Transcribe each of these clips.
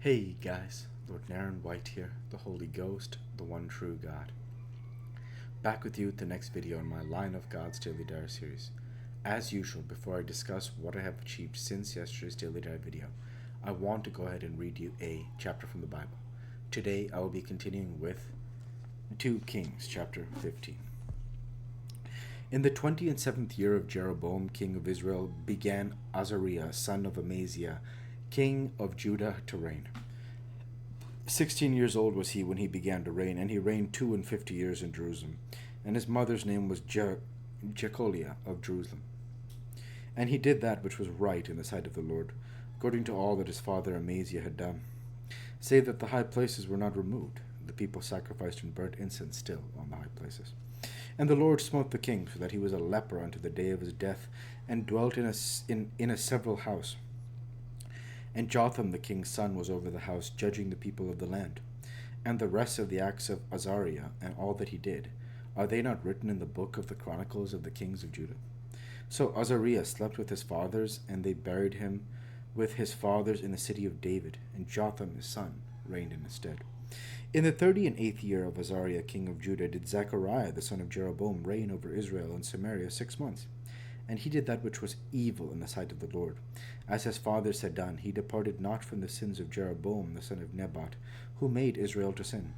Hey guys, Lord Naren White here, the Holy Ghost, the one true God. Back with you with the next video in my Line of God's Daily Diary series. As usual, before I discuss what I have achieved since yesterday's Daily Diary video, I want to go ahead and read you a chapter from the Bible. Today I will be continuing with 2 Kings chapter 15. In the 27th year of Jeroboam, king of Israel, began Azariah, son of Amaziah, king of Judah, to reign. 16 years old was he when he began to reign, and he reigned 52 years in Jerusalem. And his mother's name was Jecholiah of Jerusalem. And he did that which was right in the sight of the Lord, according to all that his father Amaziah had done, save that the high places were not removed. The people sacrificed and burnt incense still on the high places. And the Lord smote the king, so that he was a leper unto the day of his death, and dwelt in a several house. And Jotham the king's son was over the house, judging the people of the land. And the rest of the acts of Azariah, and all that he did, are they not written in the book of the chronicles of the kings of Judah? So Azariah slept with his fathers, and they buried him with his fathers in the city of David, and Jotham his son reigned in his stead. In the 38th year of Azariah king of Judah did Zechariah the son of Jeroboam reign over Israel and Samaria 6 months. And he did that which was evil in the sight of the Lord. As his fathers had done, he departed not from the sins of Jeroboam the son of Nebat, who made Israel to sin.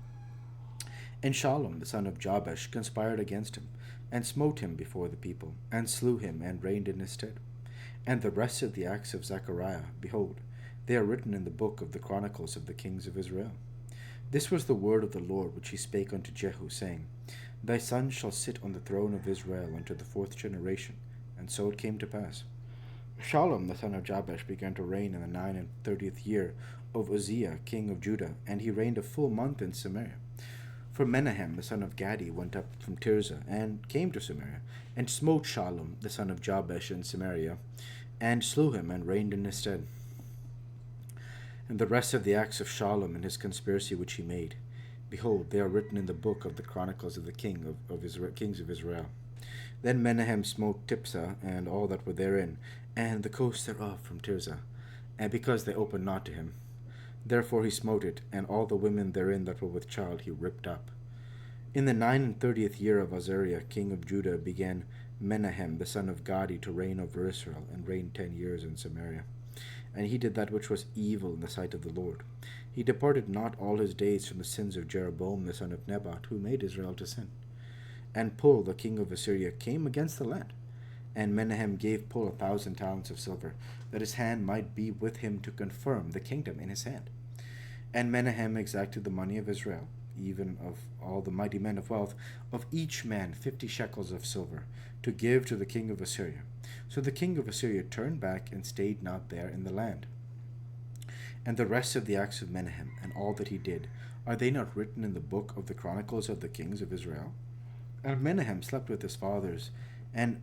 And Shallum the son of Jabesh conspired against him, and smote him before the people, and slew him, and reigned in his stead. And the rest of the acts of Zechariah, behold, they are written in the book of the chronicles of the kings of Israel. This was the word of the Lord which he spake unto Jehu, saying, Thy son shall sit on the throne of Israel unto the 4th generation. And so it came to pass. Shallum the son of Jabesh began to reign in the 39th year of Uzziah king of Judah, and he reigned a full month in Samaria. For Menahem the son of Gadi went up from Tirzah, and came to Samaria, and smote Shallum the son of Jabesh in Samaria, and slew him, and reigned in his stead. And the rest of the acts of Shallum and his conspiracy which he made, behold, they are written in the book of the chronicles of the kings of Israel. Then Menahem smote Tiphsah, and all that were therein, and the coast thereof from Tirzah, and because they opened not to him. Therefore he smote it, and all the women therein that were with child he ripped up. In the 39th year of Azariah king of Judah began Menahem the son of Gadi to reign over Israel, and reigned 10 years in Samaria. And he did that which was evil in the sight of the Lord. He departed not all his days from the sins of Jeroboam the son of Nebat, who made Israel to sin. And Pul the king of Assyria came against the land. And Menahem gave Pul 1,000 talents of silver, that his hand might be with him to confirm the kingdom in his hand. And Menahem exacted the money of Israel, even of all the mighty men of wealth, of each man 50 shekels of silver, to give to the king of Assyria. So the king of Assyria turned back, and stayed not there in the land. And the rest of the acts of Menahem, and all that he did, are they not written in the book of the chronicles of the kings of Israel? And Menahem slept with his fathers, and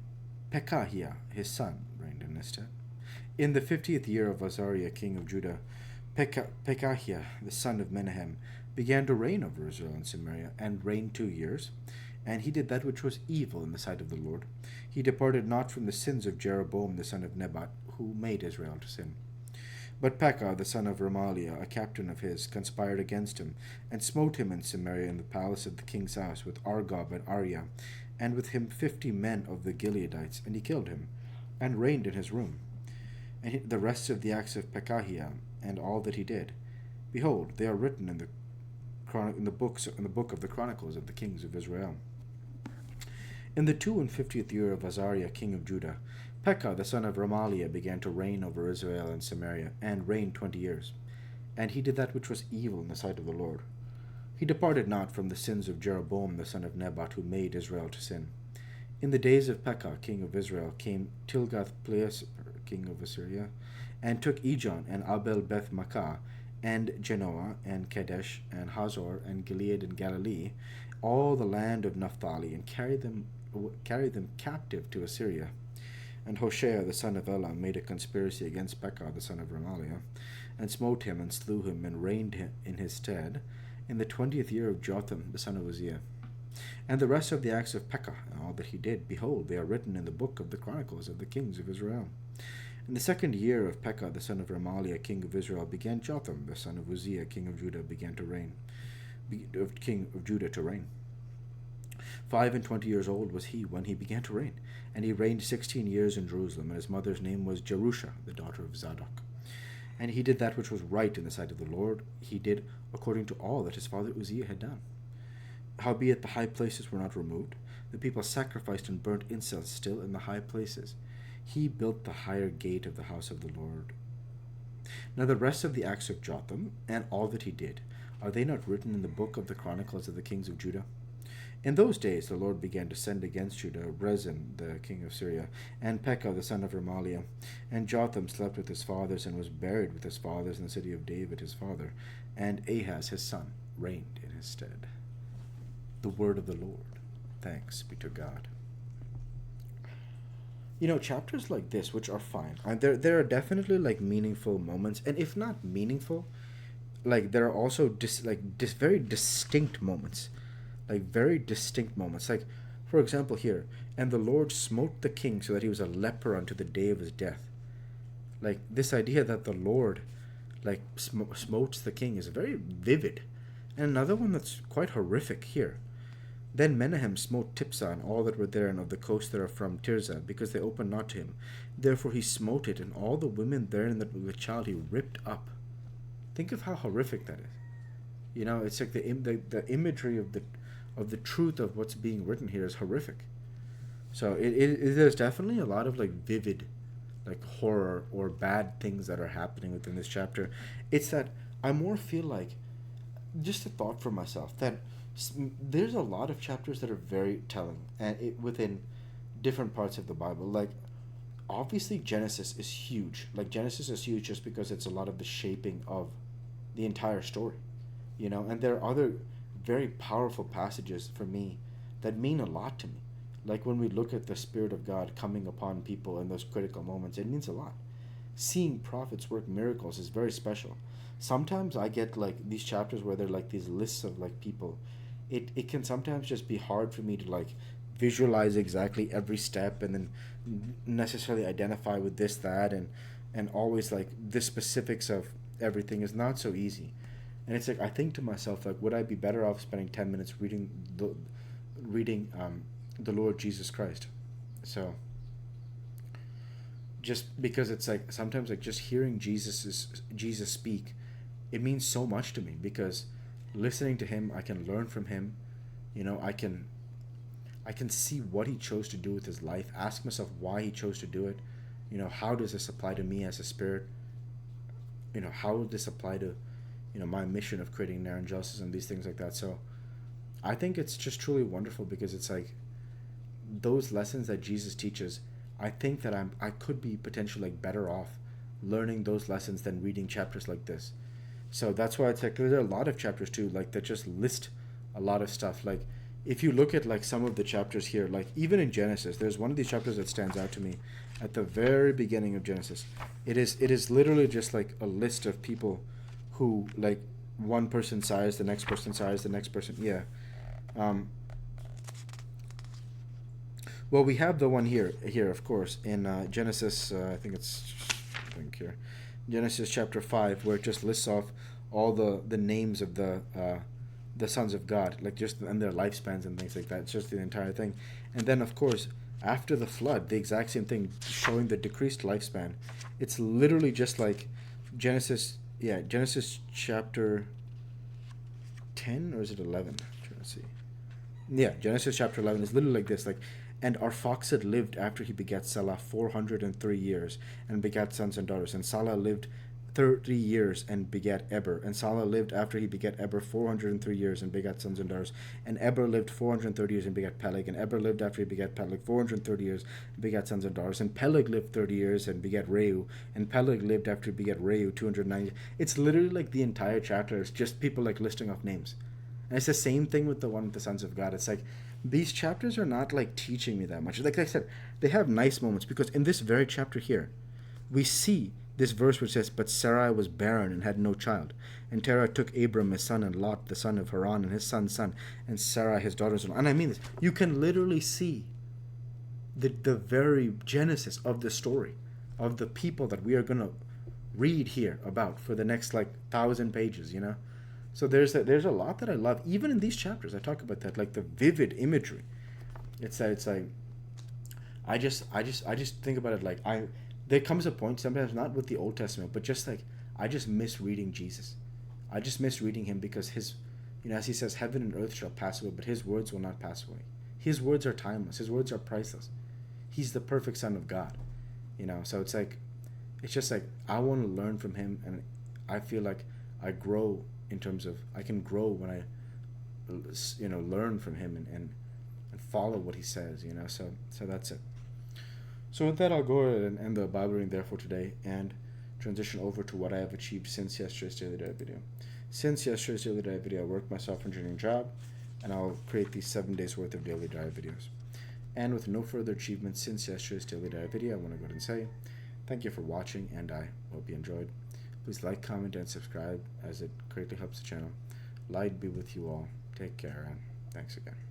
Pekahiah his son reigned in his stead. In the 50th year of Azariah king of Judah, Pekahiah the son of Menahem began to reign over Israel and Samaria, and reigned 2 years. And he did that which was evil in the sight of the Lord. He departed not from the sins of Jeroboam the son of Nebat, who made Israel to sin. But Pekah the son of Remaliah, a captain of his, conspired against him, and smote him in Samaria in the palace of the king's house, with Argob and Ariah, and with him 50 men of the Gileadites, and he killed him, and reigned in his room. And the rest of the acts of Pekahiah, and all that he did, behold, they are written in the book of the chronicles of the kings of Israel. In the 52nd year of Azariah king of Judah, Pekah the son of Remaliah began to reign over Israel and Samaria, and reigned 20 years. And he did that which was evil in the sight of the Lord. He departed not from the sins of Jeroboam the son of Nebat, who made Israel to sin. In the days of Pekah king of Israel came Tilgath-Pileser king of Assyria, and took Ijon, and Abel-Beth-Maachah, and Genoa, and Kadesh, and Hazor, and Gilead, and Galilee, all the land of Naphtali, and carried them captive to Assyria. And Hoshea the son of Elah made a conspiracy against Pekah the son of Remaliah, and smote him, and slew him, and reigned in his stead, in the 20th year of Jotham the son of Uzziah. And the rest of the acts of Pekah, and all that he did, behold, they are written in the book of the chronicles of the kings of Israel. In the 2nd year of Pekah, the son of Remaliah, king of Israel, began Jotham, the son of Uzziah, king of Judah, king of Judah to reign. 25 years old was he when he began to reign, and he reigned 16 years in Jerusalem, and his mother's name was Jerusha, the daughter of Zadok. And he did that which was right in the sight of the Lord. He did according to all that his father Uzziah had done. Howbeit the high places were not removed. The people sacrificed and burnt incense still in the high places. He built the higher gate of the house of the Lord. Now the rest of the acts of Jotham, and all that he did, are they not written in the book of the Chronicles of the kings of Judah? In those days the Lord began to send against Judah Rezin, the king of Syria, and Pekah, the son of Remaliah. And Jotham slept with his fathers, and was buried with his fathers in the city of David his father. And Ahaz his son reigned in his stead. The word of the Lord. Thanks be to God. Chapters like this, which are fine, there are definitely meaningful moments, and if not meaningful, there are also very distinct moments. Very distinct moments. For example, here, and the Lord smote the king so that he was a leper unto the day of his death. This idea that the Lord, smotes the king is very vivid. And another one that's quite horrific here. Then Menahem smote Tipsah and all that were there and of the coast thereof from Tirzah, because they opened not to him. Therefore he smote it, and all the women therein that were with child he ripped up. Think of how horrific that is. It's the imagery of the truth of what's being written here is horrific. So there's definitely a lot of vivid horror or bad things that are happening within this chapter. It's that I more feel just a thought for myself that there's a lot of chapters that are very telling, and within different parts of the Bible. Obviously Genesis is huge. Genesis is huge just because it's a lot of the shaping of the entire story, and there are other very powerful passages for me that mean a lot to me. When we look at the Spirit of God coming upon people in those critical moments, it means a lot. Seeing prophets work miracles is very special. Sometimes I get these chapters where they're these lists of people. It can sometimes just be hard for me to visualize exactly every step and then necessarily identify with this, that, and always the specifics of everything is not so easy. And it's I think to myself, would I be better off spending 10 minutes reading the Lord Jesus Christ? So just because it's sometimes just hearing Jesus speak, it means so much to me, because listening to him, I can learn from him. I can see what he chose to do with his life, ask myself why he chose to do it. How does this apply to me as a spirit? How would this apply to my mission of creating Naren justice and these things like that. So I think it's just truly wonderful, because it's those lessons that Jesus teaches, I think that I could be potentially better off learning those lessons than reading chapters like this. So that's why it's there are a lot of chapters too, that just list a lot of stuff. If you look at some of the chapters here, even in Genesis, there's one of these chapters that stands out to me at the very beginning of Genesis. It is literally just a list of people who one person sires, the next person sires, the next person. Well, we have the one here of course in Genesis. I think here, Genesis chapter 5, where it just lists off all the names of the sons of God, just and their lifespans and things like that. It's just the entire thing. And then of course after the flood, the exact same thing, showing the decreased lifespan. It's literally just Genesis chapter 10, or is it 11? I'm trying to see. Yeah, Genesis chapter 11 is literally this, and Arphaxad lived after he begat Salah 403 years, and begat sons and daughters. And Salah lived 30 years and begat Eber. And Salah lived after he begat Eber 403 years and begat sons and daughters. And Eber lived 430 years and begat Peleg. And Eber lived after he begat Peleg 430 years and begat sons and daughters. And Peleg lived 30 years and begat Reu. And Peleg lived after he begat Reu 290. It's literally the entire chapter is just people listing off names. And it's the same thing with the one with the sons of God. It's these chapters are not teaching me that much. Like I said, they have nice moments, because in this very chapter here, we see this verse which says, "But Sarai was barren and had no child. And Terah took Abram his son, and Lot the son of Haran, and his son's son, and Sarai his daughter's-in-law." And I mean this. You can literally see the very genesis of the story of the people that we are going to read here about for the next like 1,000 pages, So there's a lot that I love. Even in these chapters, I talk about that, like the vivid imagery. It's like I just think about it like there comes a point sometimes, not with the Old Testament, but just like I just miss reading Jesus. I just miss reading him because his, as he says, heaven and earth shall pass away, but his words will not pass away. His words are timeless. His words are priceless. He's the perfect Son of God, So it's just like I want to learn from him, and I feel like I grow in terms of I can grow when I, learn from him and follow what he says, So that's it. So with that, I'll go ahead and end the Bible reading there for today and transition over to what I have achieved since yesterday's Daily Dive video. Since yesterday's Daily Dive video, I worked my software engineering job, and I'll create these 7 days worth of Daily Dive videos. And with no further achievements since yesterday's Daily Dive video, I want to go ahead and say thank you for watching, and I hope you enjoyed. Please like, comment, and subscribe, as it greatly helps the channel. Light be with you all. Take care, and thanks again.